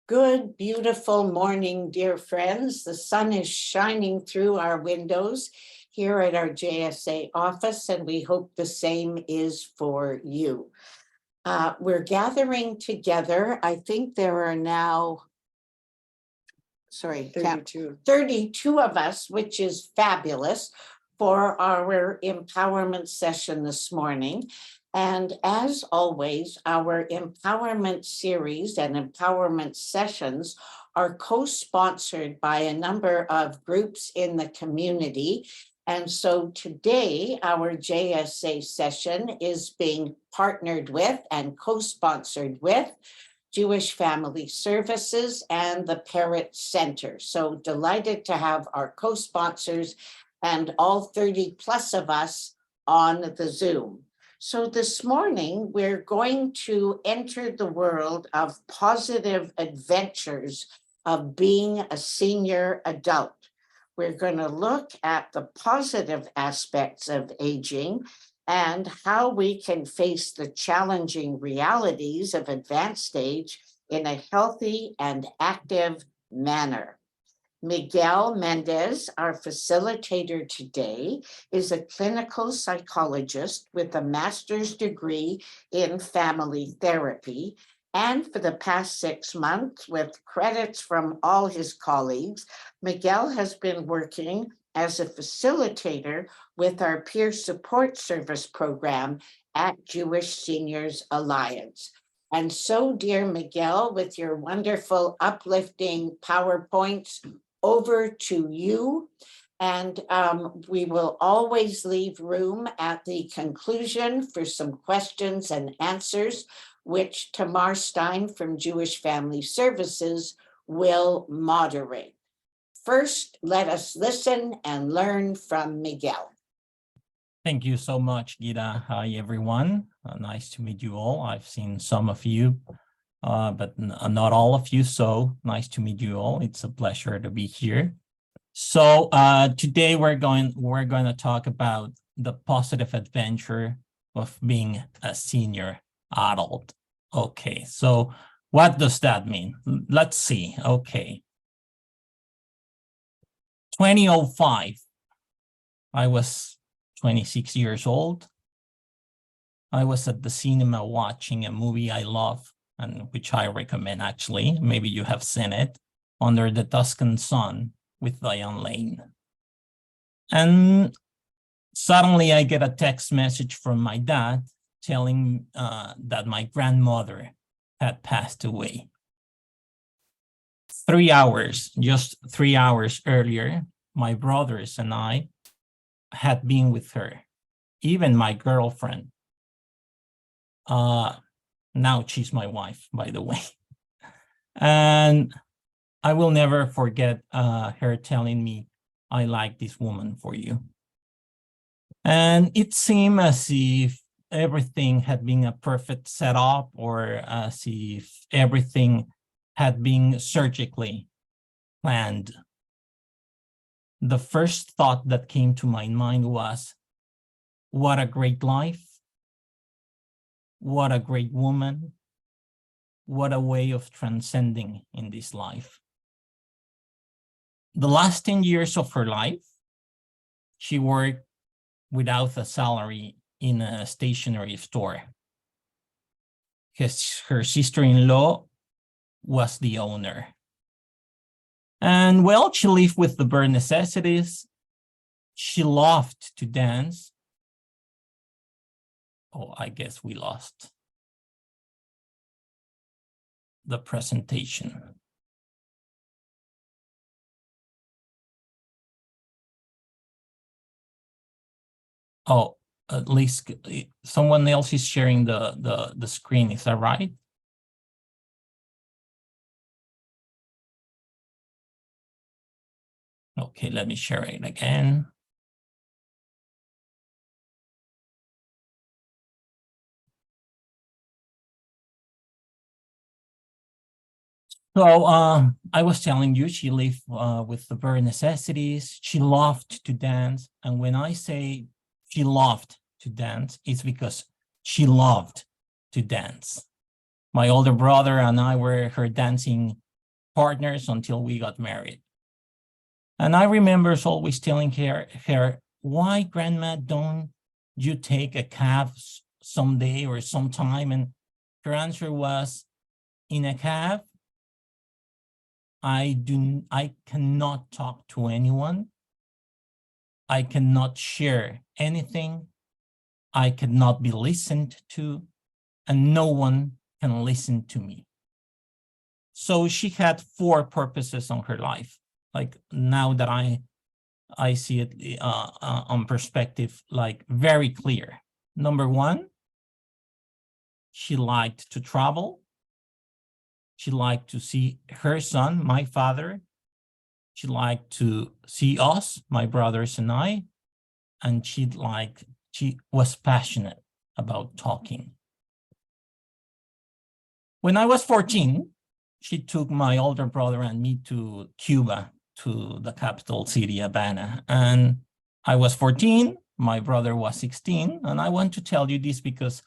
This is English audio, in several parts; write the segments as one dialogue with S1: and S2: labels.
S1: Good, beautiful morning, dear friends. The sun is shining through our windows here at our JSA office, and we hope the same is for you. We're gathering together. I think there are now, 32 of us, which is fabulous, for our empowerment session this morning. And as always, our empowerment series and empowerment sessions are co-sponsored by a number of groups in the community. And so today, our JSA session is being partnered with and co-sponsored with Jewish Family Services and the Parrott Center. So delighted to have our co-sponsors and all 30 plus of us on the Zoom. So this morning, we're going to enter the world of positive adventures of being a senior adult. We're going to look at the positive aspects of aging and how we can face the challenging realities of advanced age in a healthy and active manner. Miguel Méndez, our facilitator today, is a clinical psychologist with a master's degree in family therapy. And for the past 6 months, with credits from all his colleagues, Miguel has been working as a facilitator with our peer support service program at Jewish Seniors Alliance. And so, dear Miguel, with your wonderful uplifting PowerPoints, over to you. And we will always leave room at the conclusion for some questions and answers, which Tamar Stein from Jewish Family Services will moderate. First, let us listen and learn from Miguel.
S2: Thank you so much, Gita. Hi, everyone. Nice to meet you all. I've seen some of you, but not all of you. So nice to meet you all. It's a pleasure to be here. So today we're going to talk about the positive adventure of being a senior adult. Okay, so what does that mean? Let's see. Okay. 2005, I was 26 years old. I was at the cinema watching a movie I love, and which I recommend actually. Maybe you have seen it, Under the Tuscan Sun with Diane Lane. And suddenly I get a text message from my dad telling that my grandmother had passed away. 3 hours, just 3 hours earlier, my brothers and I had been with her, even my girlfriend. Now she's my wife, by the way. And I will never forget her telling me, I like this woman for you. And it seemed as if everything had been a perfect setup, or as if everything had been surgically planned. The first thought that came to my mind was, what a great life. What a great woman. What a way of transcending in this life. The last 10 years of her life, she worked without a salary in a stationery store. Her sister-in-law was the owner. And well, she lived with the bare necessities. She loved to dance. Oh, I guess we lost the presentation. Oh, at least someone else is sharing the screen. Is that right? Okay, let me share it again. So I was telling you, she lived with the bare necessities. She loved to dance. And when I say she loved to dance, it's because she loved to dance. My older brother and I were her dancing partners until we got married. And I remember always telling her, why, Grandma, don't you take a cab someday or sometime? And her answer was, in a cab, I cannot talk to anyone. I cannot share anything. I cannot be listened to, and no one can listen to me. So she had 4 purposes on her life. Like now that I see it on perspective, like very clear. Number 1, she liked to travel. She liked to see her son, my father. She liked to see us, my brothers and I. And she was passionate about talking. When I was 14, she took my older brother and me to Cuba, to the capital city, Havana. And I was 14, my brother was 16. And I want to tell you this because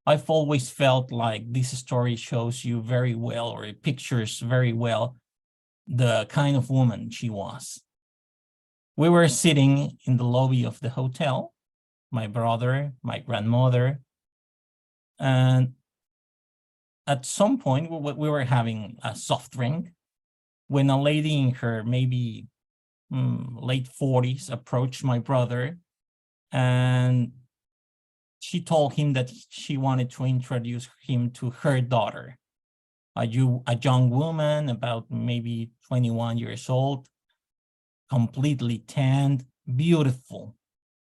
S2: I've always felt like this story shows you very well, or it pictures very well, the kind of woman she was. We were sitting in the lobby of the hotel, my brother, my grandmother, and at some point we were having a soft drink when a lady in her maybe late 40s approached my brother, and she told him that she wanted to introduce him to her daughter, a young woman about maybe 21 years old, completely tanned, beautiful.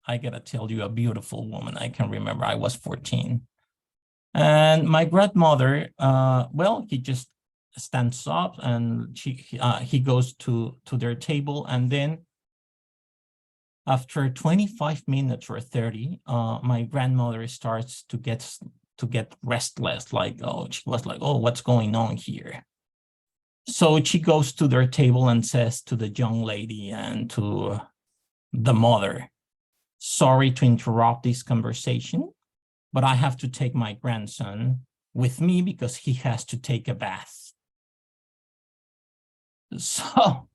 S2: I gotta tell you, a beautiful woman. I can remember I was 14. And my grandmother, well, he just stands up and he goes to their table. And then after 25 minutes or 30, my grandmother starts to get restless. Like, oh, she was like, oh, what's going on here? So she goes to their table and says to the young lady and to the mother, sorry to interrupt this conversation, but I have to take my grandson with me because he has to take a bath. So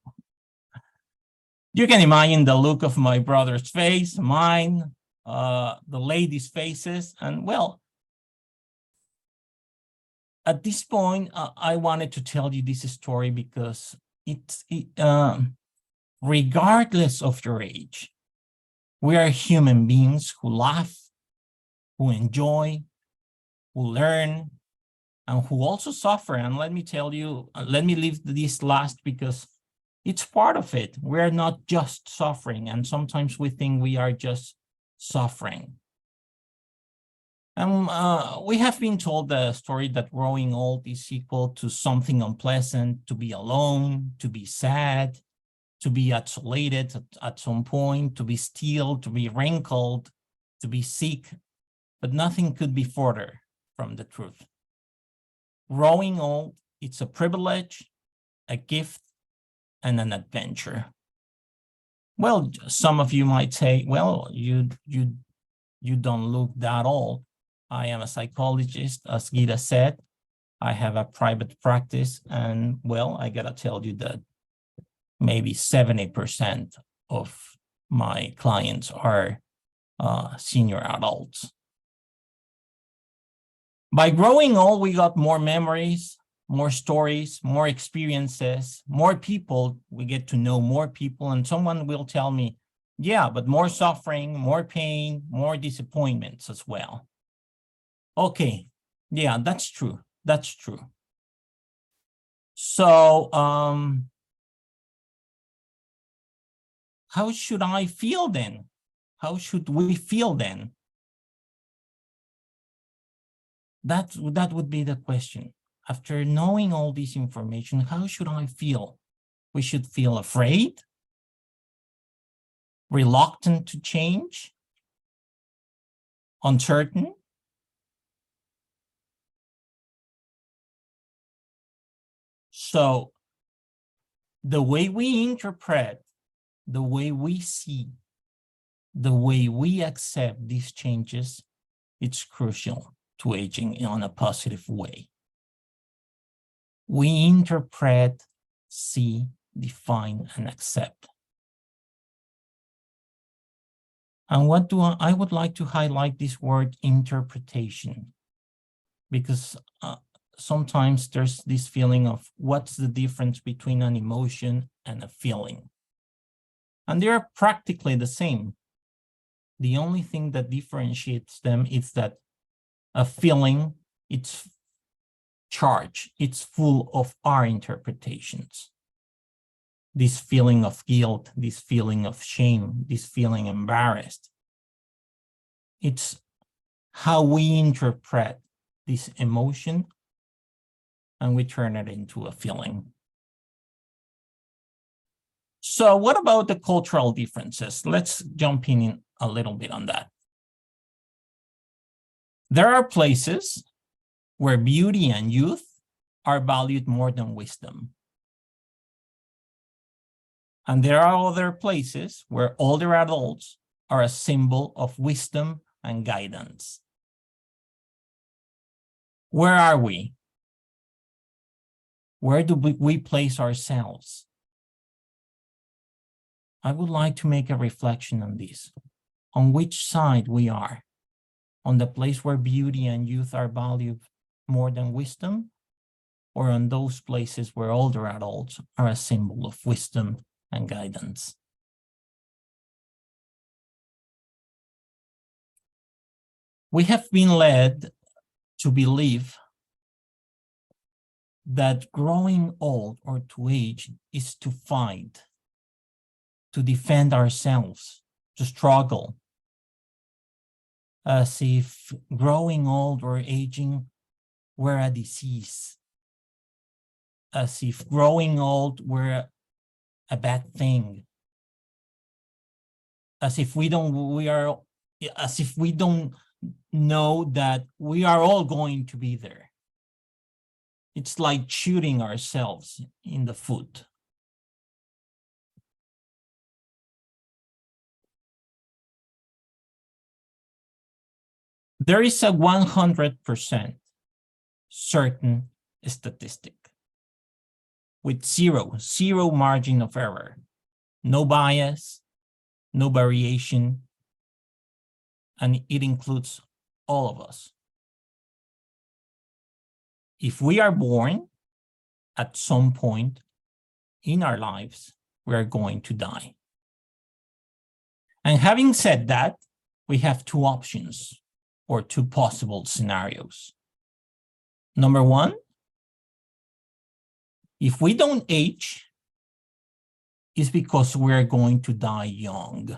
S2: you can imagine the look of my brother's face, mine, the ladies' faces, and well, at this point, I wanted to tell you this story because regardless of your age, we are human beings who laugh, who enjoy, who learn, and who also suffer. And let me tell you, let me leave this last because it's part of it. We're not just suffering, and sometimes we think we are just suffering. And we have been told the story that growing old is equal to something unpleasant, to be alone, to be sad, to be isolated at some point, to be still, to be wrinkled, to be sick, but nothing could be further from the truth. Growing old, it's a privilege, a gift, and an adventure. Well, some of you might say, well, you don't look that old. I am a psychologist, as Gita said. I have a private practice, and well, I gotta tell you that maybe 70% of my clients are senior adults. By growing old, we got more memories, more stories, more experiences, more people. We get to know more people, and someone will tell me, yeah, but more suffering, more pain, more disappointments as well. Okay, yeah, that's true. That's true. So, how should I feel then? How should we feel then? That would be the question. After knowing all this information, how should I feel? We should feel afraid, reluctant to change, uncertain. So the way we interpret, the way we see, the way we accept these changes, it's crucial to aging in a positive way. We interpret, see, define, and accept. And what do I would like to highlight this word interpretation, because sometimes there's this feeling of what's the difference between an emotion and a feeling. And they are practically the same. The only thing that differentiates them is that a feeling, it's charged, it's full of our interpretations. This feeling of guilt, this feeling of shame, this feeling embarrassed. It's how we interpret this emotion and we turn it into a feeling. So what about the cultural differences? Let's jump in a little bit on that. There are places where beauty and youth are valued more than wisdom. And there are other places where older adults are a symbol of wisdom and guidance. Where are we? Where do we place ourselves? I would like to make a reflection on this, on which side we are, on the place where beauty and youth are valued more than wisdom, or on those places where older adults are a symbol of wisdom and guidance. We have been led to believe that growing old or to age is to fight, to defend ourselves, to struggle, as if growing old or aging were a disease, as if growing old were a bad thing, as if we don't know that we are all going to be there. It's like shooting ourselves in the foot. There is a 100% certain statistic with zero margin of error, no bias, no variation, and it includes all of us. If we are born at some point in our lives, we are going to die. And having said that, we have two options or two possible scenarios. Number one, if we don't age, it's because we're going to die young.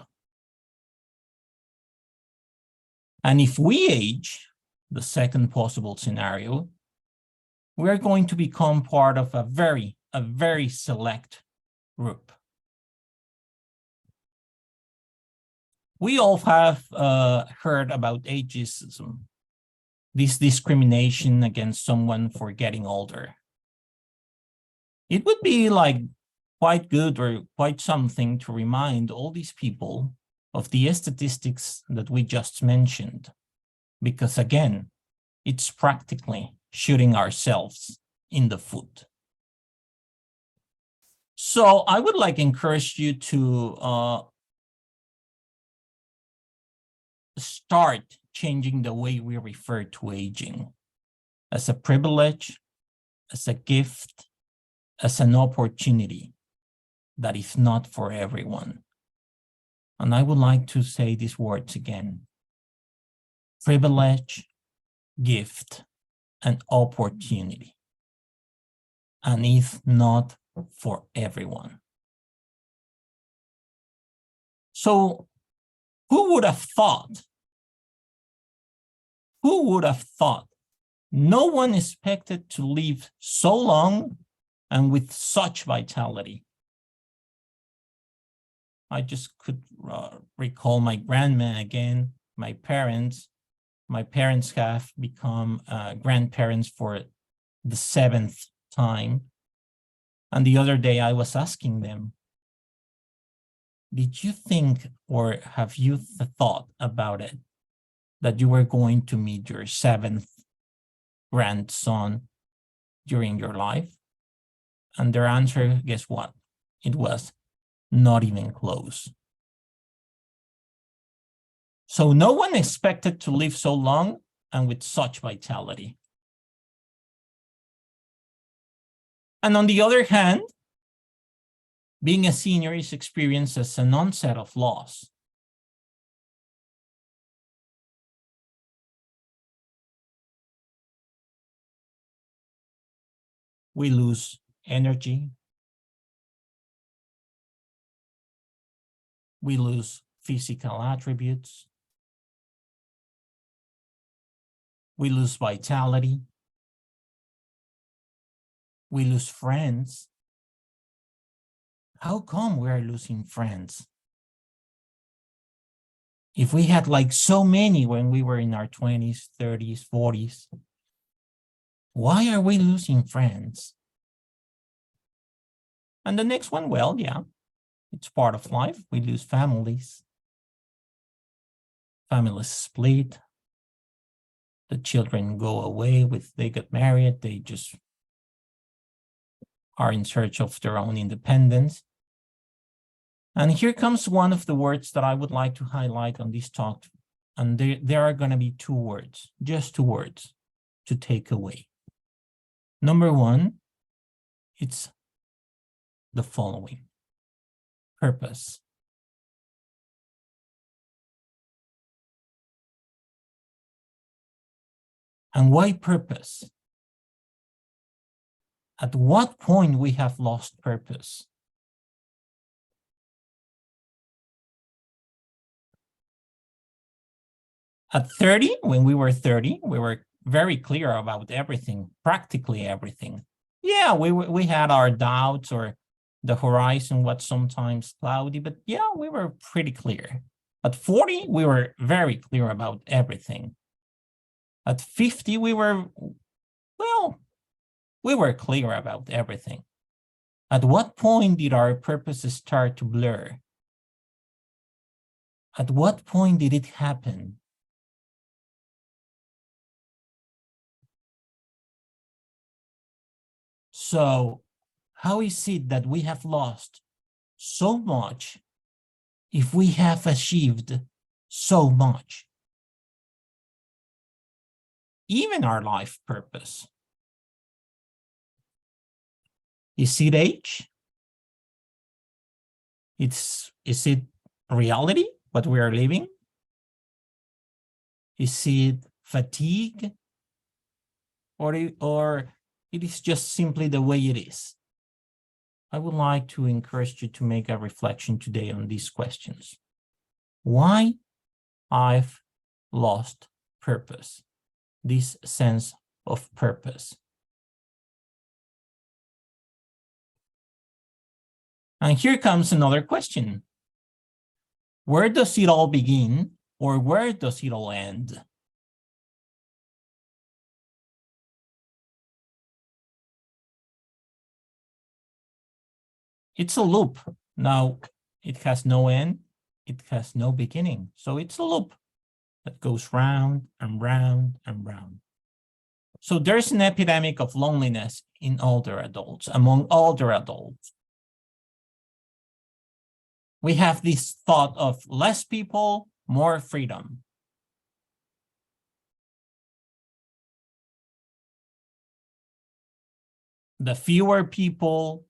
S2: And if we age, the second possible scenario, we're going to become part of a very select group. We all have heard about ageism, this discrimination against someone for getting older. It would be like quite good or quite something to remind all these people of the statistics that we just mentioned, because again, it's practically shooting ourselves in the foot. So I would like to encourage you to start changing the way we refer to aging as a privilege, as a gift, as an opportunity that is not for everyone. And I would like to say these words again: privilege, gift, and opportunity. And it's not for everyone. So who would have thought? Who would have thought? No one expected to live so long and with such vitality. I just could recall my grandma again, my parents. My parents have become grandparents for the 7th time. And the other day I was asking them, did you think or have you thought about it that you were going to meet your 7th grandson during your life? And their answer, guess what? It was not even close. So no one expected to live so long and with such vitality. And on the other hand, being a senior is experienced as an onset of loss. We lose energy. We lose physical attributes. We lose vitality. We lose friends. How come we are losing friends? If we had like so many when we were in our 20s, 30s, 40s, why are we losing friends? And the next one, well, yeah, it's part of life. We lose families. Families split. The children go away, they get married, they just are in search of their own independence. And here comes one of the words that I would like to highlight on this talk. And there are going to be two words, just two words to take away. Number one, it's the following: purpose. And why purpose? At what point we have lost purpose? At 30, when we were 30, we were very clear about everything, practically everything. Yeah, we had our doubts, or the horizon was sometimes cloudy, but yeah, we were pretty clear. At 40, we were very clear about everything. At 50, we were clear about everything. At what point did our purposes start to blur? At what point did it happen? So how is it that we have lost so much if we have achieved so much? Even our life purpose. Is it age? Is it reality, what we are living? Is it fatigue? Or it is just simply the way it is? I would like to encourage you to make a reflection today on these questions. Why I've lost purpose, this sense of purpose. And here comes another question. Where does it all begin, or where does it all end? It's a loop. Now, it has no end, it has no beginning. So it's a loop that goes round and round and round. So there's an epidemic of loneliness in older adults, among older adults. We have this thought of less people, more freedom. The fewer people,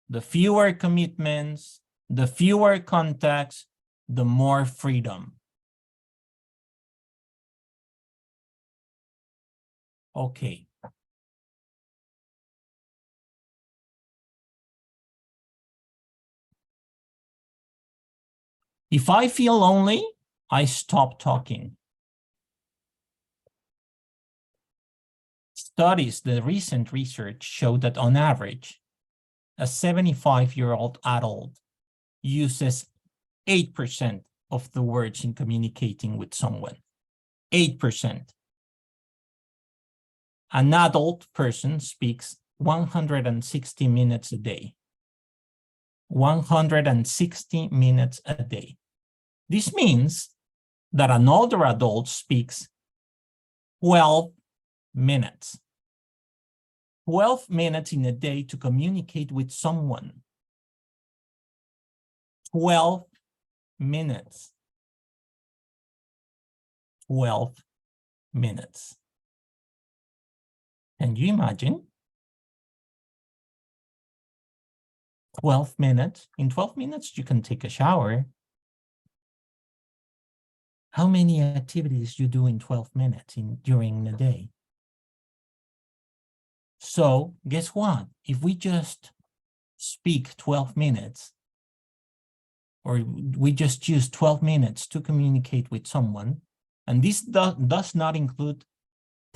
S2: the fewer commitments, the fewer contacts, the more freedom. Okay. If I feel lonely, I stop talking. Studies, the recent research showed that on average, a 75-year-old adult uses 8% of the words in communicating with someone. 8%. An adult person speaks 160 minutes a day. 160 minutes a day. This means that an older adult speaks 12 minutes. 12 minutes in a day to communicate with someone. 12 minutes. 12 minutes. Can you imagine? 12 minutes. In 12 minutes, you can take a shower. How many activities you do in 12 minutes during the day? So guess what? If we just speak 12 minutes, or we just use 12 minutes to communicate with someone, and this does not include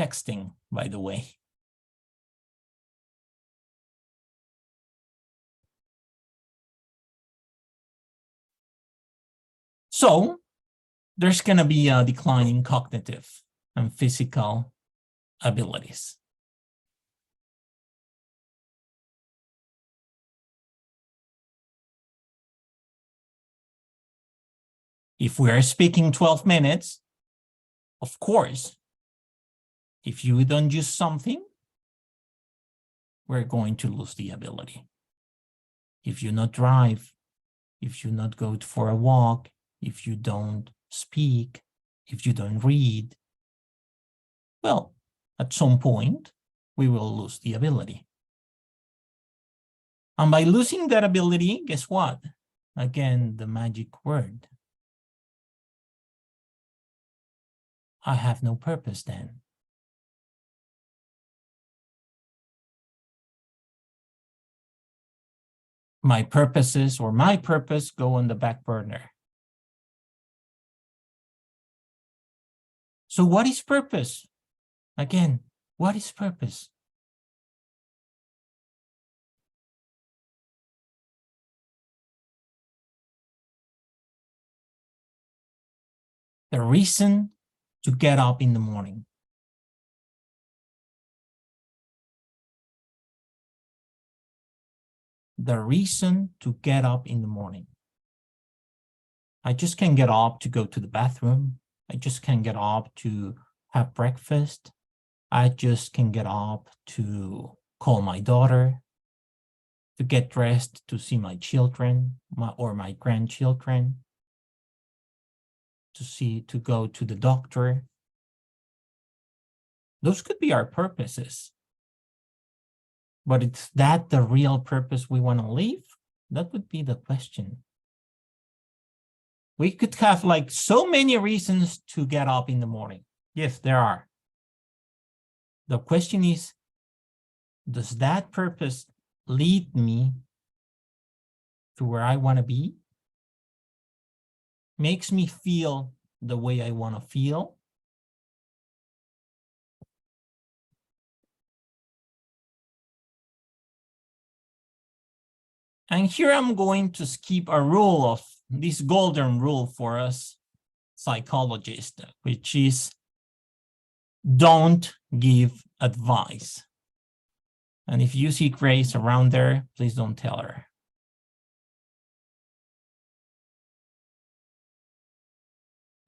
S2: texting, by the way. So there's going to be a decline in cognitive and physical abilities. If we are speaking 12 minutes, of course, if you don't use something, we're going to lose the ability. If you not drive, if you not go for a walk, if you don't speak, if you don't read, well, at some point, we will lose the ability. And by losing that ability, guess what? Again, the magic word. I have no purpose then. My purposes or my purpose go on the back burner. So what is purpose? Again, what is purpose? The reason to get up in the morning. The reason to get up in the morning. I just can't get up to go to the bathroom. I just can't get up to have breakfast. I just can get up to call my daughter, to get dressed, to see my children or my grandchildren, to go to the doctor. Those could be our purposes. But is that the real purpose we want to live? That would be the question. We could have like so many reasons to get up in the morning. Yes, there are. The question is, does that purpose lead me to where I want to be? Makes me feel the way I want to feel? And here I'm going to skip a rule of this golden rule for us psychologists, which is don't give advice. And if you see Grace around there, please don't tell her.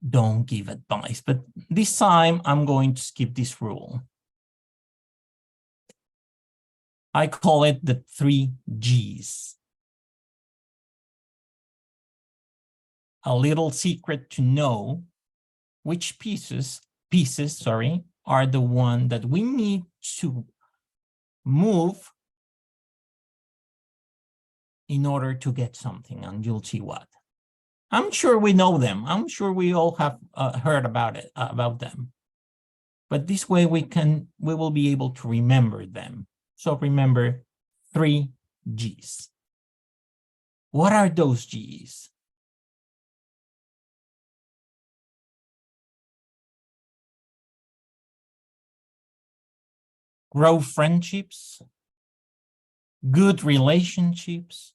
S2: Don't give advice. But this time I'm going to skip this rule. I call it the 3 G's. A little secret to know which pieces, are the one that we need to move in order to get something, and you'll see what. I'm sure we know them. I'm sure we all have heard about them. But this way we will be able to remember them. So remember 3 G's. What are those G's? Grow friendships, good relationships,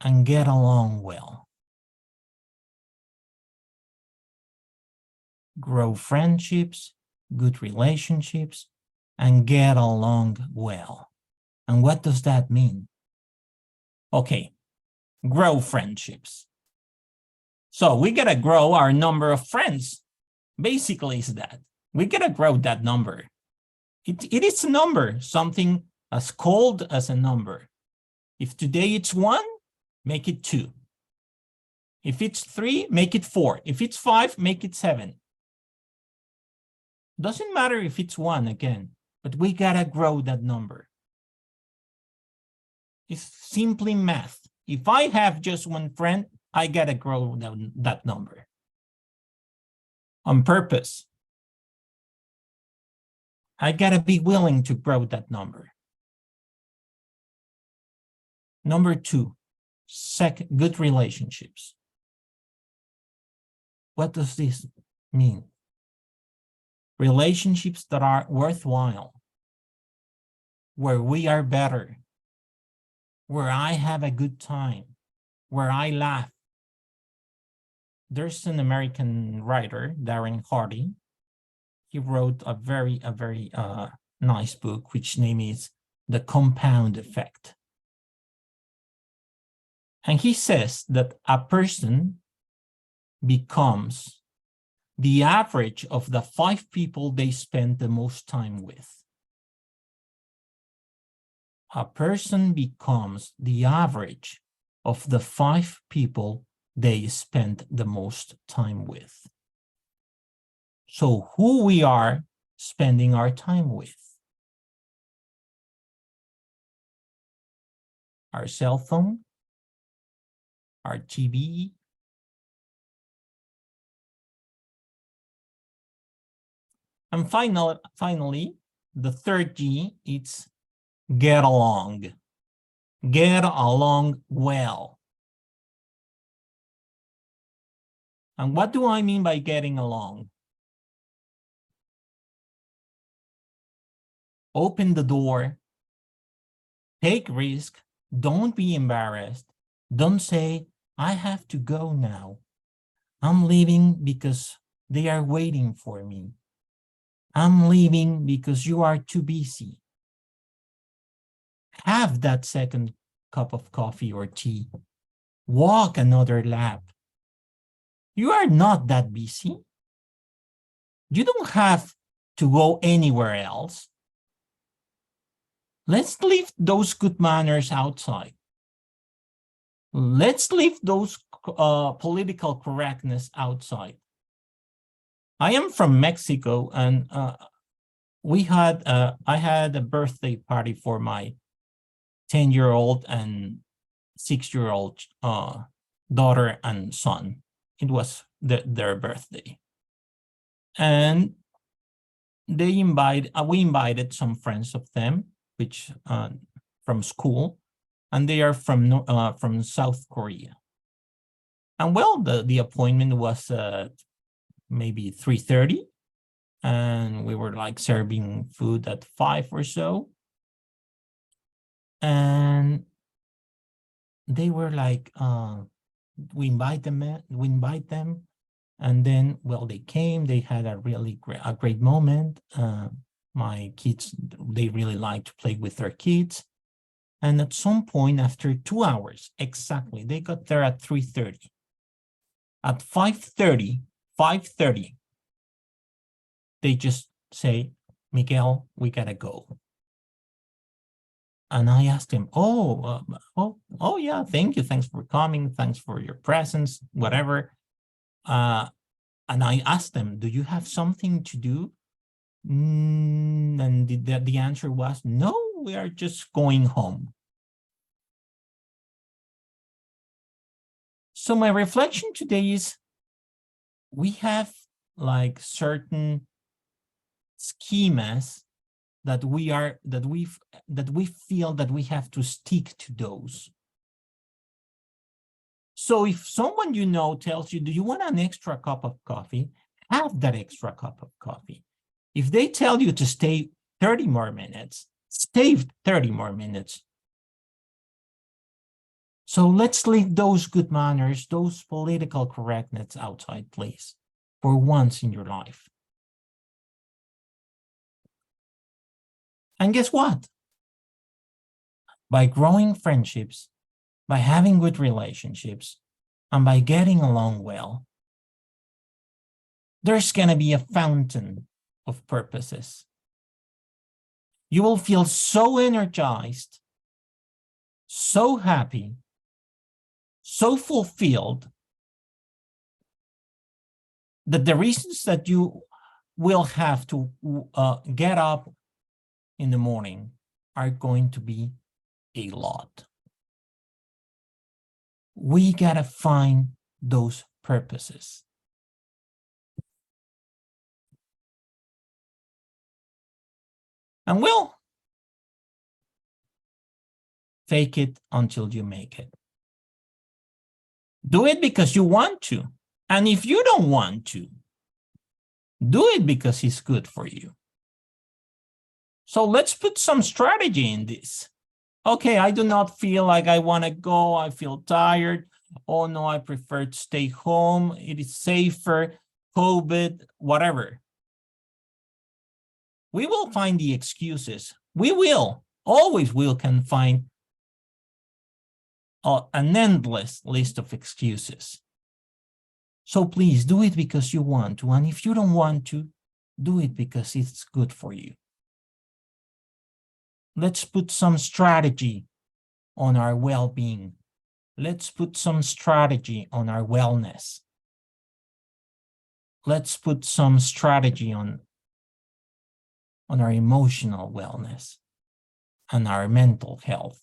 S2: and get along well. Grow friendships, good relationships, and get along well. And what does that mean? Okay, grow friendships. So we gotta grow our number of friends. Basically is that. We gotta grow that number. It is a number, something as cold as a number. If today it's 1, make it 2. If it's 3, make it 4. If it's 5, make it 7. Doesn't matter if it's 1 again, but we gotta grow that number. It's simply math. If I have just one friend, I gotta grow that number on purpose. I gotta be willing to grow that number. Number 2, good relationships. What does this mean? Relationships that are worthwhile, where we are better, where I have a good time, where I laugh. There's an American writer, Darren Hardy. He wrote a very nice book, which name is The Compound Effect. And he says that a person becomes the average of the 5 people they spend the most time with. A person becomes the average of the 5 people they spend the most time with. So who we are spending our time with? Our cell phone? Our TV? And finally, the third G, it's get along. Get along well. And what do I mean by getting along? Open the door, take risk, don't be embarrassed. Don't say, I have to go now. I'm leaving because they are waiting for me. I'm leaving because you are too busy. Have that second cup of coffee or tea. Walk another lap. You are not that busy. You don't have to go anywhere else. Let's leave those good manners outside. Let's leave those political correctness outside. I am from Mexico, and I had a birthday party for my 10-year-old and 6-year-old daughter and son. It was their birthday, and we invited some friends of them, which from school, and they are from South Korea. And well, the appointment was maybe 3:30, and we were like serving food at 5 or so. And they were like, we invite them, and then, well, they came. They had a great moment. My kids, they really like to play with their kids. And at some point, after 2 hours exactly, they got there at 3:30. At 5:30, they just say, Miguel, we gotta go. And I asked him, oh yeah, thank you. Thanks for coming. Thanks for your presence, whatever. And I asked them, do you have something to do? And the answer was, no, we are just going home. So my reflection today is, we have like certain schemas that we feel that we have to stick to those. So if someone you know tells you, do you want an extra cup of coffee? Have that extra cup of coffee. If they tell you to stay 30 more minutes, stay 30 more minutes. So let's leave those good manners, those political correctness outside, please, for once in your life. And guess what? By growing friendships, by having good relationships, and by getting along well, there's going to be a fountain of purposes. You will feel so energized, so happy, so fulfilled, that the reasons that you will have to get up in the morning are going to be a lot. We gotta find those purposes. And we'll fake it until you make it. Do it because you want to. And if you don't want to, do it because it's good for you. So let's put some strategy in this. Okay, I do not feel like I want to go. I feel tired. Oh no, I prefer to stay home. It is safer. COVID, whatever. We will find the excuses. We will, always can find an endless list of excuses. So please do it because you want to. And if you don't want to, do it because it's good for you. Let's put some strategy on our well-being. Let's put some strategy on our wellness. Let's put some strategy on our emotional wellness and our mental health.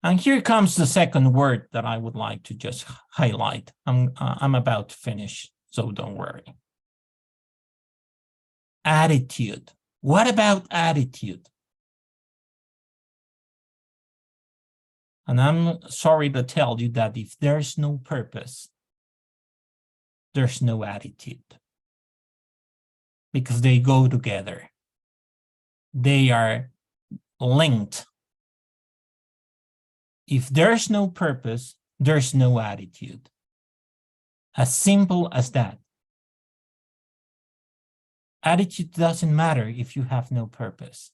S2: And here comes the second word that I would like to just highlight. I'm about to finish, so don't worry. Attitude. What about attitude? And I'm sorry to tell you that if there's no purpose, there's no attitude. Because they go together. They are linked. If there's no purpose, there's no attitude. As simple as that. Attitude doesn't matter if you have no purpose.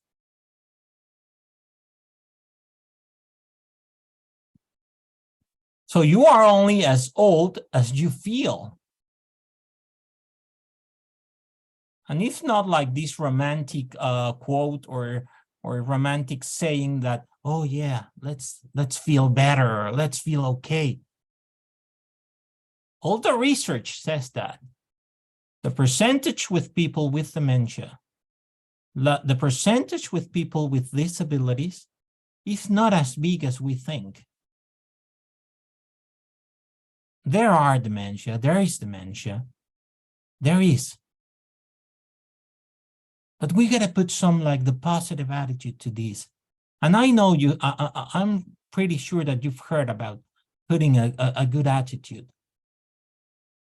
S2: So you are only as old as you feel. And it's not like this romantic quote or romantic saying that, oh yeah, let's feel better, or let's feel okay. All the research says that. The percentage with people with dementia, the percentage with people with disabilities is not as big as we think. There are dementia, there is dementia, there is. But we gotta put some like the positive attitude to this. And I know I'm pretty sure that you've heard about putting a good attitude.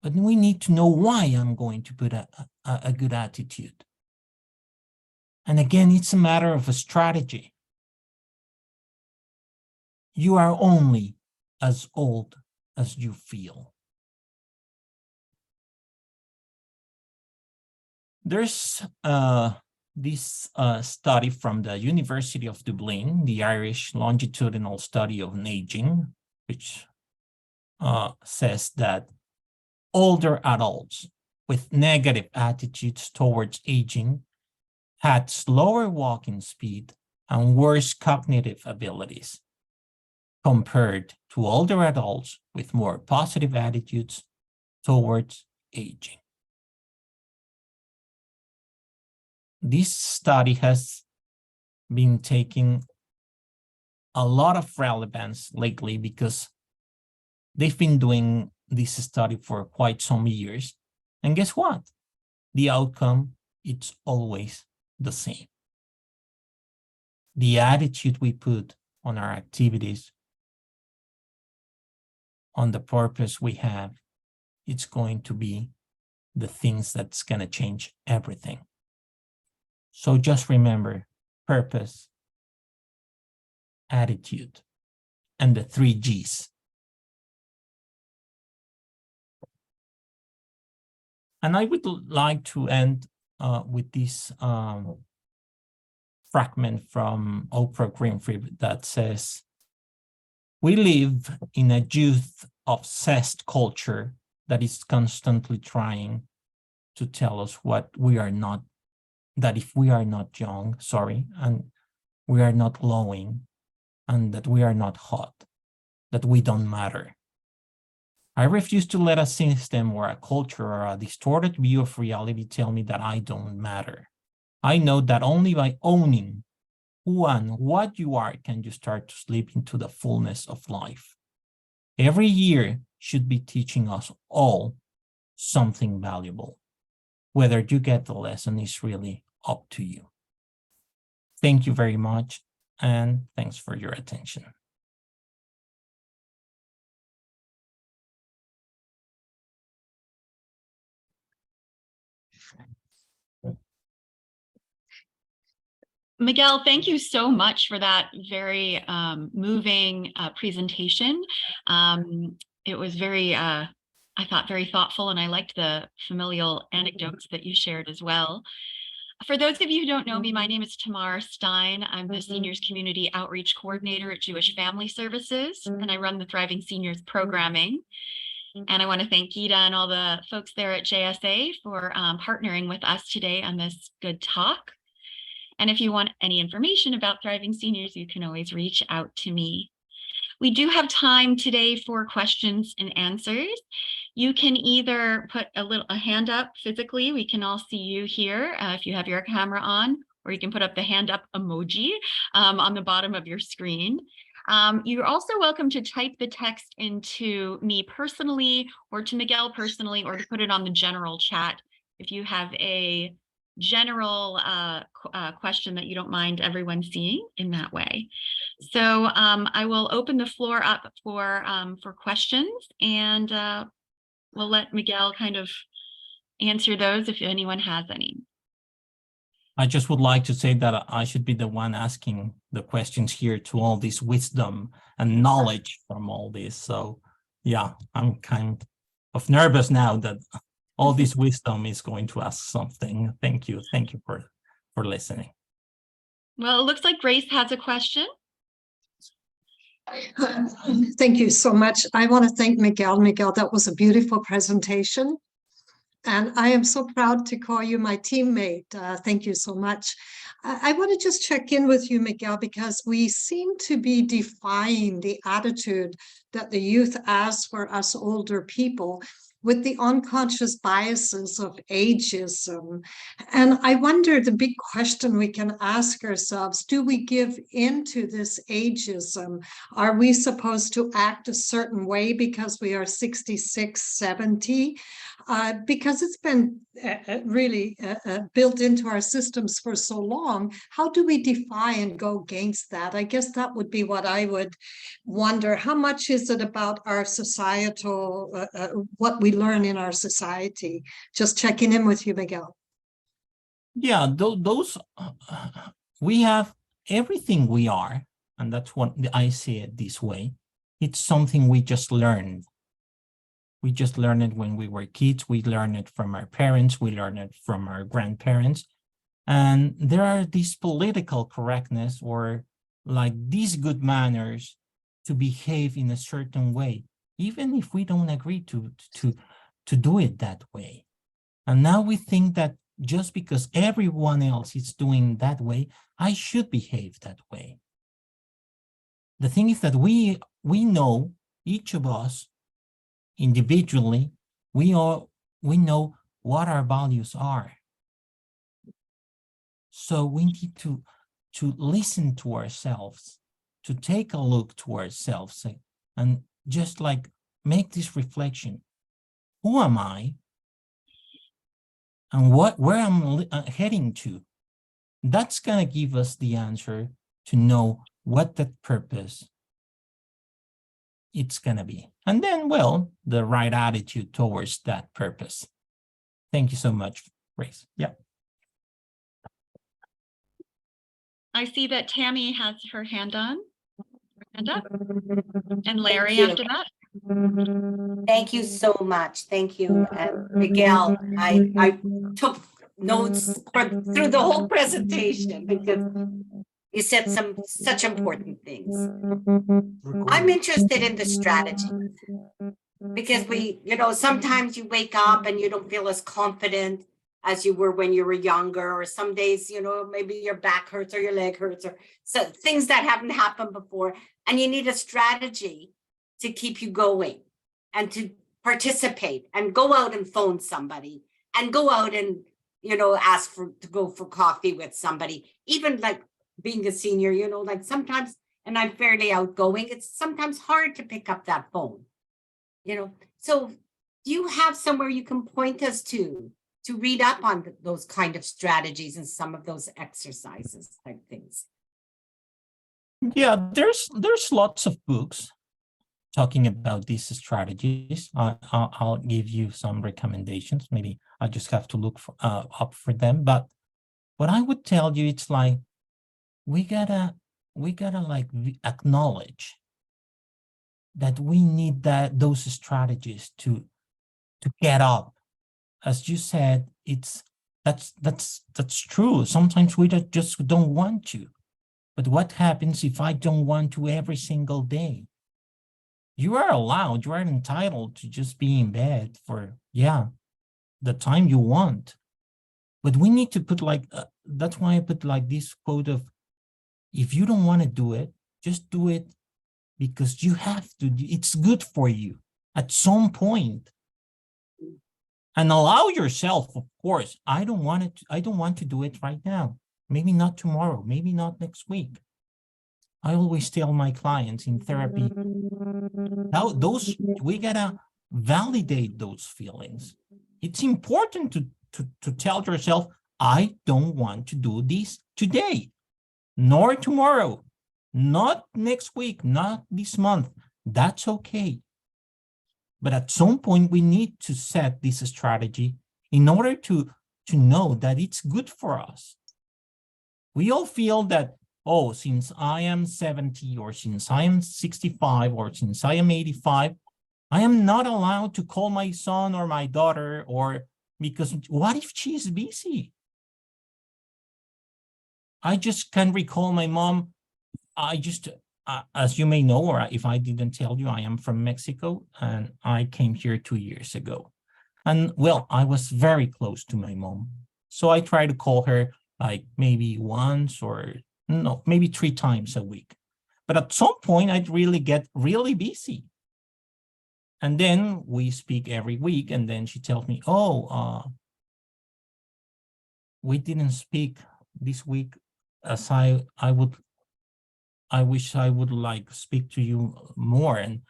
S2: But we need to know why I'm going to put a good attitude. And again, it's a matter of a strategy. You are only as old as you feel. There's this study from the University of Dublin, the Irish longitudinal study of aging, which says that older adults with negative attitudes towards aging had slower walking speed and worse cognitive abilities compared to older adults with more positive attitudes towards aging. This study has been taking a lot of relevance lately because they've been doing this study for quite some years. And guess what? The outcome, it's always the same. The attitude we put on our activities, on the purpose we have, it's going to be the things that's going to change everything. So just remember purpose, attitude, and the 3 Gs. And I would like to end with this fragment from Oprah Winfrey that says, "We live in a youth-obsessed culture that is constantly trying to tell us what we are not, that if we are not young, and we are not glowing, and that we are not hot, that we don't matter. I refuse to let a system or a culture or a distorted view of reality tell me that I don't matter. I know that only by owning who and what you are can you start to slip into the fullness of life. Every year should be teaching us all something valuable. Whether you get the lesson is really up to you. Thank you very much, and thanks for your attention.
S3: Miguel, thank you so much for that very moving presentation. It was very, I thought, very thoughtful, and I liked the familial anecdotes that you shared as well. For those of you who don't know me, my name is Tamar Stein. I'm the Seniors Community Outreach Coordinator at Jewish Family Services, and I run the Thriving Seniors programming. And I want to thank Gita and all the folks there at JSA for partnering with us today on this good talk. And if you want any information about Thriving Seniors, you can always reach out to me. We do have time today for questions and answers. You can either put a hand up physically. We can all see you here if you have your camera on, or you can put up the hand up emoji on the bottom of your screen. You're also welcome to type the text into me personally, or to Miguel personally, or to put it on the general chat if you have a general question that you don't mind everyone seeing in that way. So I will open the floor up for questions, and we'll let Miguel kind of answer those if anyone has any.
S2: I just would like to say that I should be the one asking the questions here to all this wisdom and knowledge from all this. So yeah, I'm kind of nervous now that all this wisdom is going to ask something. Thank you for listening.
S3: Well, it looks like Grace has a question.
S4: Thank you so much. I want to thank Miguel. Miguel, that was a beautiful presentation. And I am so proud to call you my teammate. Thank you so much. I want to just check in with you, Miguel, because we seem to be defying the attitude that the youth has for us older people with the unconscious biases of ageism. And I wonder, the big question we can ask ourselves, do we give into this ageism? Are we supposed to act a certain way because we are 66, 70? Because it's been really built into our systems for so long, how do we defy and go against that? I guess that would be what I would wonder. How much is it about our societal, what we learn in our society? Just checking in with you, Miguel.
S2: Yeah, those we have everything we are, and that's what I see it this way. It's something we just learned. We just learned it when we were kids. We learned it from our parents. We learned it from our grandparents. And there are these political correctness or like these good manners to behave in a certain way, even if we don't agree to do it that way. And now we think that just because everyone else is doing that way, I should behave that way. The thing is that we know, each of us individually, we know what our values are. So we need to listen to ourselves, to take a look to ourselves, and just like make this reflection. Who am I? And where I'm heading to? That's gonna give us the answer to know what that purpose it's gonna be. And then, well, the right attitude towards that purpose. Thank you so much, Grace. Yeah.
S3: I see that Tammy has her hand on. Hand up. And Larry after that.
S5: Thank you so much. Thank you. And Miguel, I took notes through the whole presentation because you said such important things. I'm interested in the strategy. Because sometimes you wake up and you don't feel as confident as you were when you were younger, or some days, maybe your back hurts or your leg hurts, or so things that haven't happened before. And you need a strategy to keep you going and to participate and go out and phone somebody and go out and, ask to go for coffee with somebody. Even like being a senior, like sometimes, and I'm fairly outgoing, it's sometimes hard to pick up that phone, So do you have somewhere you can point us to read up on those kind of strategies and some of those exercises type things?
S2: Yeah, there's lots of books talking about these strategies. I'll give you some recommendations. Maybe I just have to look up for them. But what I would tell you, it's like we gotta like acknowledge that we need those strategies to get up. As you said, that's true. Sometimes we just don't want to. But what happens if I don't want to every single day? You are allowed, you are entitled to just be in bed for, the time you want. But we need to put that's why I put like this quote of, if you don't want to do it, just do it because you have to. It's good for you at some point. And allow yourself, of course, I don't want to do it right now. Maybe not tomorrow, maybe not next week. I always tell my clients in therapy, we gotta validate those feelings. It's important to tell yourself, I don't want to do this today, nor tomorrow, not next week, not this month. That's okay. But at some point, we need to set this strategy in order to know that it's good for us. We all feel that, oh, since I am 70 or since I am 65 or since I am 85, I am not allowed to call my son or my daughter, or because what if she's busy? I just can recall my mom. As you may know, or if I didn't tell you, I am from Mexico and I came here 2 years ago. And well, I was very close to my mom. So I try to call her like maybe once or no, maybe 3 times a week. But at some point, I'd really get really busy. And then we speak every week. And then she tells me, oh, we didn't speak this week as I wish I would like speak to you more. And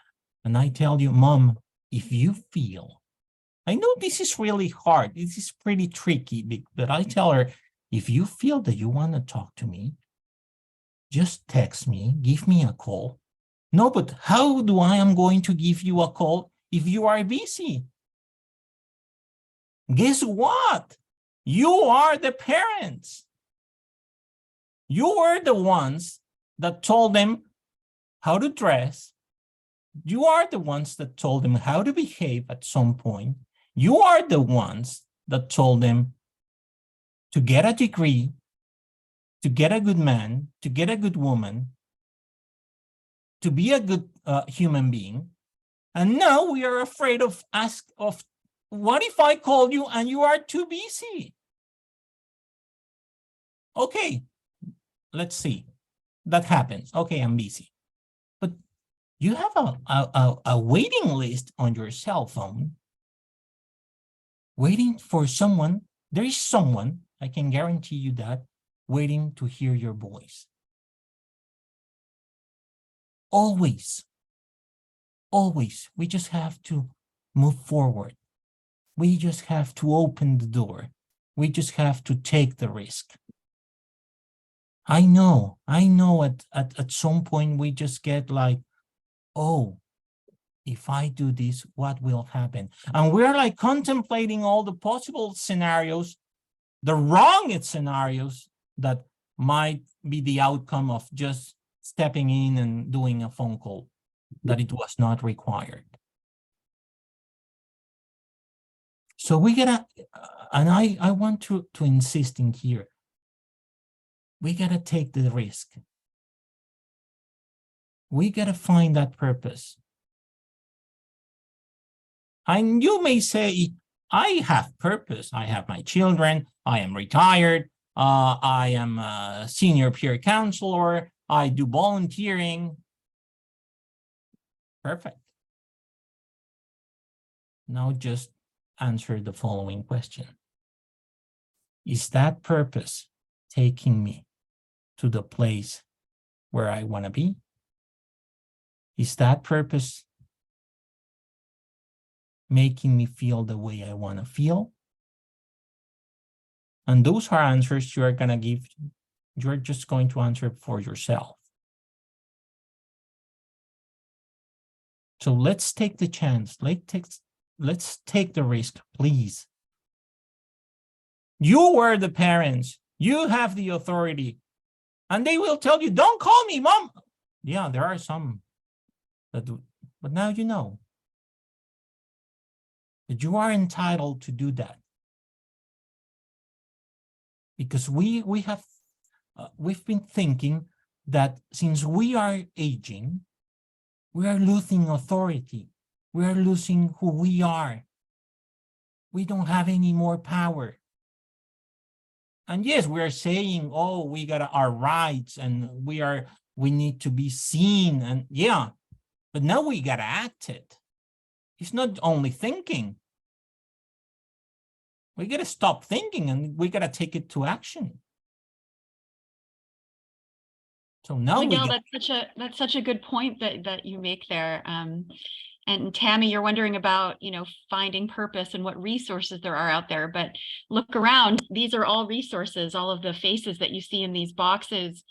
S2: I tell you, Mom, if you feel, I know this is really hard. This is pretty tricky, but I tell her, if you feel that you want to talk to me, just text me, give me a call. No, but how do I am going to give you a call if you are busy? Guess what? You are the parents. You were the ones that told them how to dress. You are the ones that told them how to behave at some point. You are the ones that told them to get a degree, to get a good man, to get a good woman, to be a good human being. And now we are afraid of what if I call you and you are too busy? Okay, let's see. That happens. Okay, I'm busy. But you have a waiting list on your cell phone, waiting for someone. There is someone, I can guarantee you that, waiting to hear your voice. Always, always, we just have to move forward. We just have to open the door. We just have to take the risk. I know at some point we just get like, oh, if I do this, what will happen? And we're like contemplating all the possible scenarios, the wrong scenarios that might be the outcome of just stepping in and doing a phone call that it was not required. So we gotta, and I want to insist in here, we gotta take the risk. We gotta find that purpose. And you may say, I have purpose. I have my children. I am retired. I am a senior peer counselor. I do volunteering. Perfect. Now just answer the following question. Is that purpose taking me to the place where I want to be? Is that purpose making me feel the way I want to feel? And those are answers you are going to give. You're just going to answer for yourself. So let's take the chance. Let's take the risk, please. You were the parents. You have the authority. And they will tell you, don't call me, Mom. Yeah, there are some that do, but now you know that you are entitled to do that. Because we've been thinking that since we are aging, we are losing authority. We are losing who we are. We don't have any more power. And yes, we are saying, oh, we got our rights and we need to be seen. And yeah, but now we got to act it. It's not only thinking. We got to stop thinking and we got to take it to action. So now
S3: Miguel, that's such a good point that you make there. And Tammy, you're wondering about, finding purpose and what resources there are out there. But look around, these are all resources, all of the faces that you see in these boxes.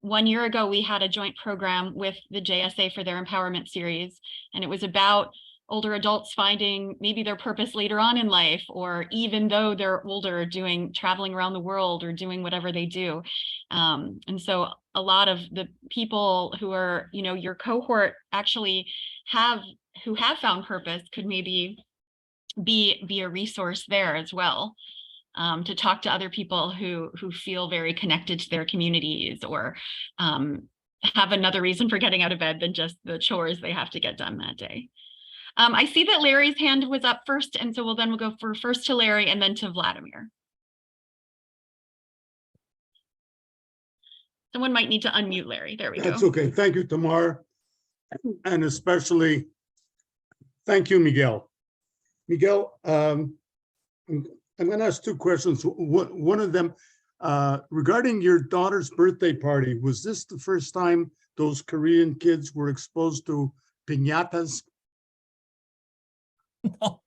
S3: 1 year ago, we had a joint program with the JSA for their empowerment series, and it was about older adults finding maybe their purpose later on in life, or even though they're older, traveling around the world or doing whatever they do. And so a lot of the people who are, your cohort actually who have found purpose could maybe be a resource there as well, to talk to other people who feel very connected to their communities, or have another reason for getting out of bed than just the chores they have to get done that day. I see that Larry's hand was up first, and so we'll go first to Larry and then to Vladimir. Someone might need to unmute Larry. There we go.
S6: That's okay. Thank you, Tamar. And especially, thank you, Miguel. Miguel, I'm going to ask two questions. One of them, regarding your daughter's birthday party, was this the first time those Korean kids were exposed to piñatas?
S2: No,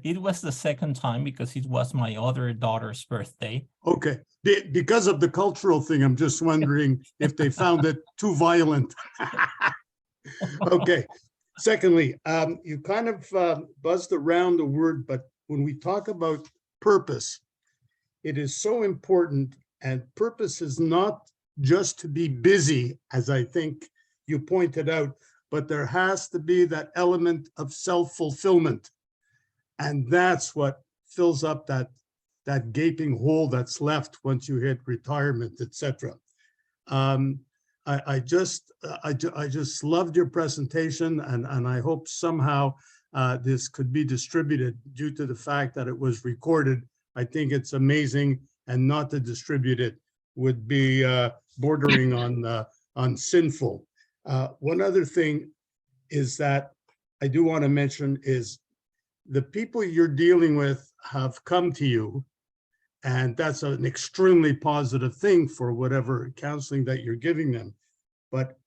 S2: it was the second time because it was my other daughter's birthday.
S6: Okay. Because of the cultural thing, I'm just wondering if they found it too violent. Okay. Secondly, you kind of buzzed around the word, but when we talk about purpose, it is so important, and purpose is not just to be busy, as I think you pointed out, but there has to be that element of self-fulfillment. And that's what fills up that gaping hole that's left once you hit retirement, etc. I just loved your presentation, and I hope somehow this could be distributed due to the fact that it was recorded. I think it's amazing, and not to distribute it would be bordering on sinful. One other thing is that I do want to mention is the people you're dealing with have come to you, and that's an extremely positive thing for whatever counseling that you're giving them. But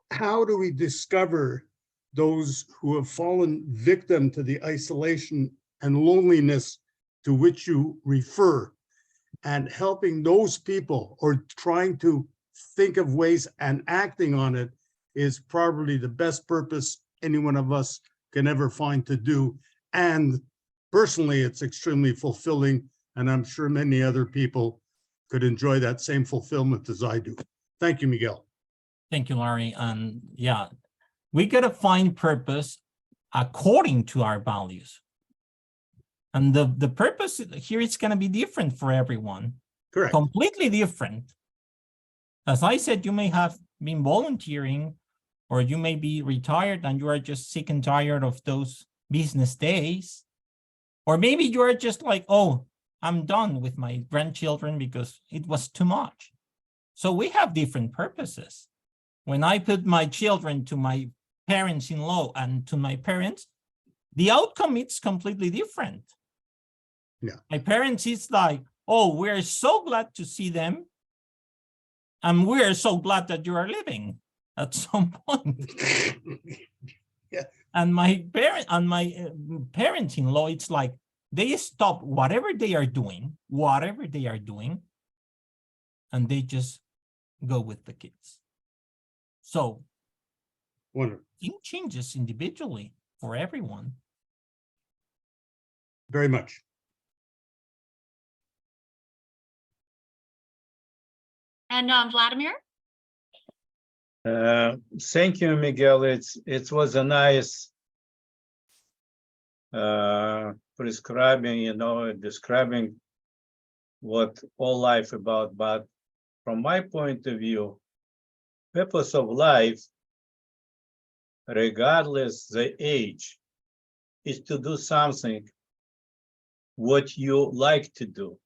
S6: how do we discover those who have fallen victim to the isolation and loneliness to which you refer, and helping those people, or trying to think of ways and acting on it, is probably the best purpose any one of us can ever find to do. And personally, it's extremely fulfilling, and I'm sure many other people could enjoy that same fulfillment as I do. Thank you, Miguel.
S2: Thank you, Larry. And yeah, we got to find purpose according to our values. And the purpose here is going to be different for everyone.
S6: Correct.
S2: Completely different. As I said, you may have been volunteering, or you may be retired and you are just sick and tired of those business days. Or maybe you're just like, oh, I'm done with my grandchildren because it was too much. So we have different purposes. When I put my children to my parents-in-law and to my parents, the outcome is completely different.
S6: Yeah.
S2: My parents is like, oh, we're so glad to see them. And we're so glad that you are living at some point.
S6: Yeah.
S2: And my parents-in-law, it's like they stop whatever they are doing, and they just go with the kids. So
S6: Wonderful.
S2: it changes individually for everyone.
S6: Very much.
S3: And Vladimir?
S7: Thank you, Miguel. It was a nice describing what all life about. But from my point of view, purpose of life, regardless the age, is to do something what you like to do.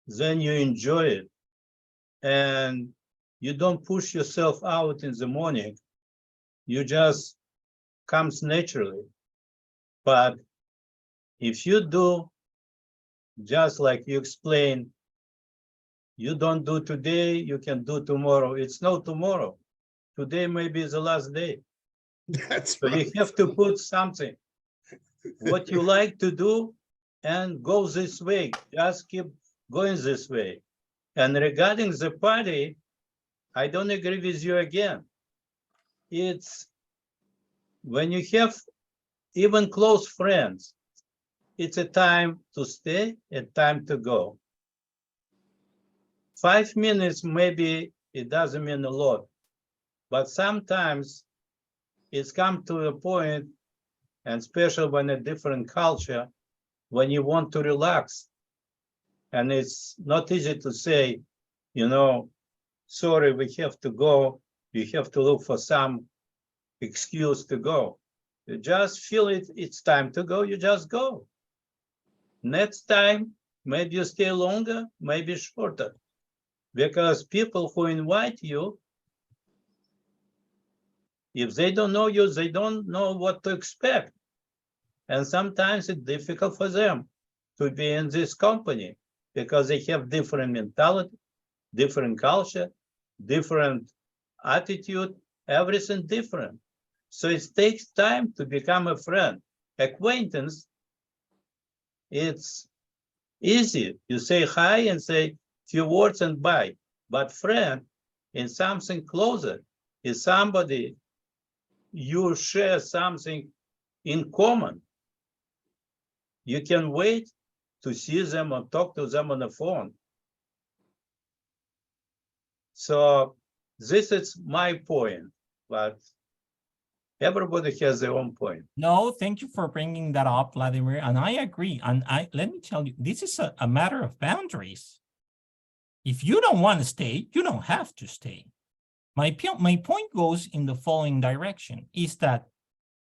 S7: Then you enjoy it, and you don't push yourself out in the morning. You just comes naturally. But if you do, just like you explained, you don't do today, you can do tomorrow. It's no tomorrow. Today may be the last day.
S6: That's
S7: So
S6: right.
S7: you have to put something, what you like to do, and go this way. Just keep going this way. And regarding the party, I don't agree with you again. It's when you have even close friends, it's a time to stay, a time to go. 5 minutes, maybe it doesn't mean a lot, but sometimes it's come to a point, and especially when a different culture, when you want to relax. And it's not easy to say, you know, sorry, we have to go. You have to look for some excuse to go. You just feel it, it's time to go, you just go. Next time, maybe you stay longer, maybe shorter. Because people who invite you, if they don't know you, they don't know what to expect. And sometimes it's difficult for them to be in this company because they have different mentality, different culture, different attitude, everything different. So it takes time to become a friend. Acquaintance, it's easy. You say hi and say few words and bye. But friend is something closer, is somebody you share something in common. You can wait to see them or talk to them on the phone. So this is my point, but everybody has their own point.
S2: No, thank you for bringing that up, Vladimir. And I agree. And let me tell you, this is a matter of boundaries. If you don't want to stay, you don't have to stay. My point goes in the following direction, is that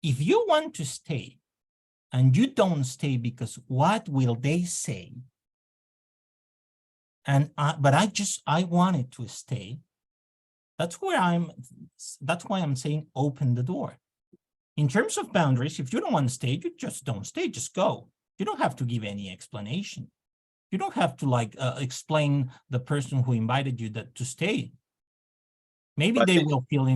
S2: if you want to stay and you don't stay because what will they say? And but I wanted to stay. That's why I'm saying open the door. In terms of boundaries, if you don't want to stay, you just don't stay, just go. You don't have to give any explanation. You don't have to explain the person who invited you to stay. Maybe
S7: But
S2: they will feel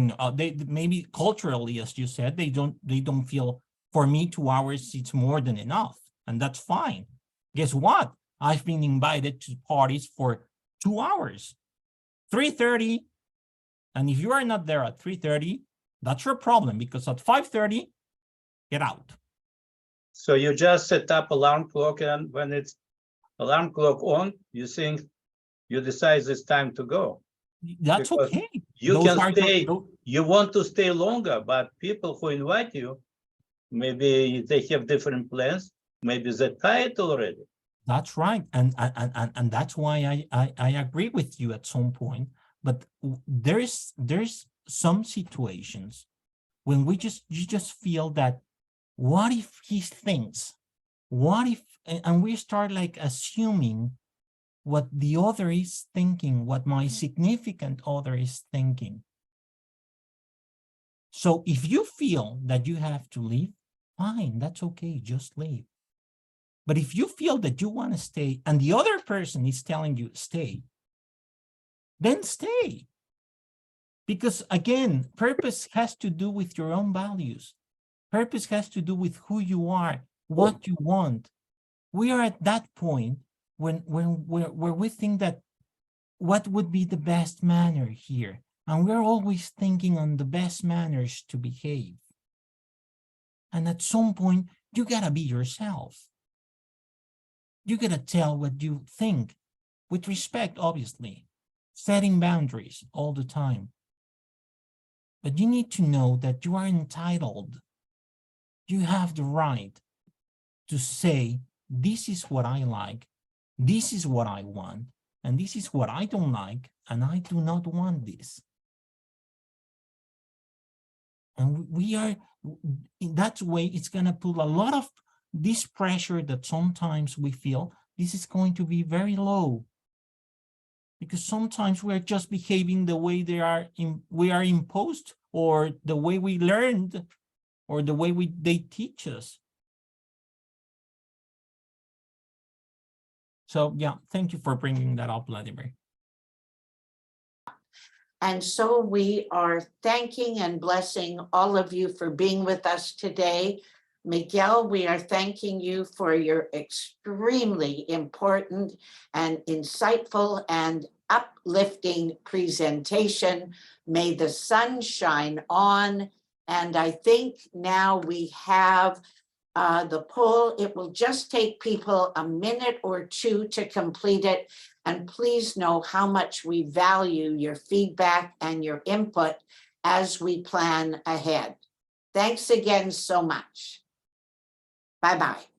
S2: maybe culturally, as you said, they don't feel, for me, 2 hours, it's more than enough. And that's fine. Guess what? I've been invited to parties for 2 hours, 3:30. And if you are not there at 3:30, that's your problem, because at 5:30, get out.
S7: So you just set up alarm clock, and when it's alarm clock on, you think you decide it's time to go.
S2: That's
S7: Because
S2: okay.
S7: You
S2: Those
S7: can
S2: are
S7: stay, you want to stay longer, but people who invite you, maybe they have different plans, maybe they're tired already.
S2: That's right. And that's why I agree with you at some point. But there's some situations when you just feel that what if he thinks? What if, and we start like assuming what the other is thinking, what my significant other is thinking. So if you feel that you have to leave, fine, that's okay, just leave. But if you feel that you want to stay and the other person is telling you stay, then stay. Because again, purpose has to do with your own values. Purpose has to do with who you are, what you want. We are at that point where we think that what would be the best manner here? And we're always thinking on the best manners to behave. And at some point, you gotta be yourself. You gotta tell what you think with respect, obviously, setting boundaries all the time. But you need to know that you are entitled. You have the right to say, this is what I like, this is what I want, and this is what I don't like, and I do not want this. And we are, in that way, it's going to put a lot of this pressure that sometimes we feel, this is going to be very low. Because sometimes we are just behaving the way we are imposed, or the way we learned, or the way they teach us. So yeah, thank you for bringing that up, Vladimir.
S1: And so we are thanking and blessing all of you for being with us today. Miguel, we are thanking you for your extremely important and insightful and uplifting presentation. May the sun shine on. And I think now we have the poll. It will just take people a minute or two to complete it. And please know how much we value your feedback and your input as we plan ahead. Thanks again so much. Bye-bye.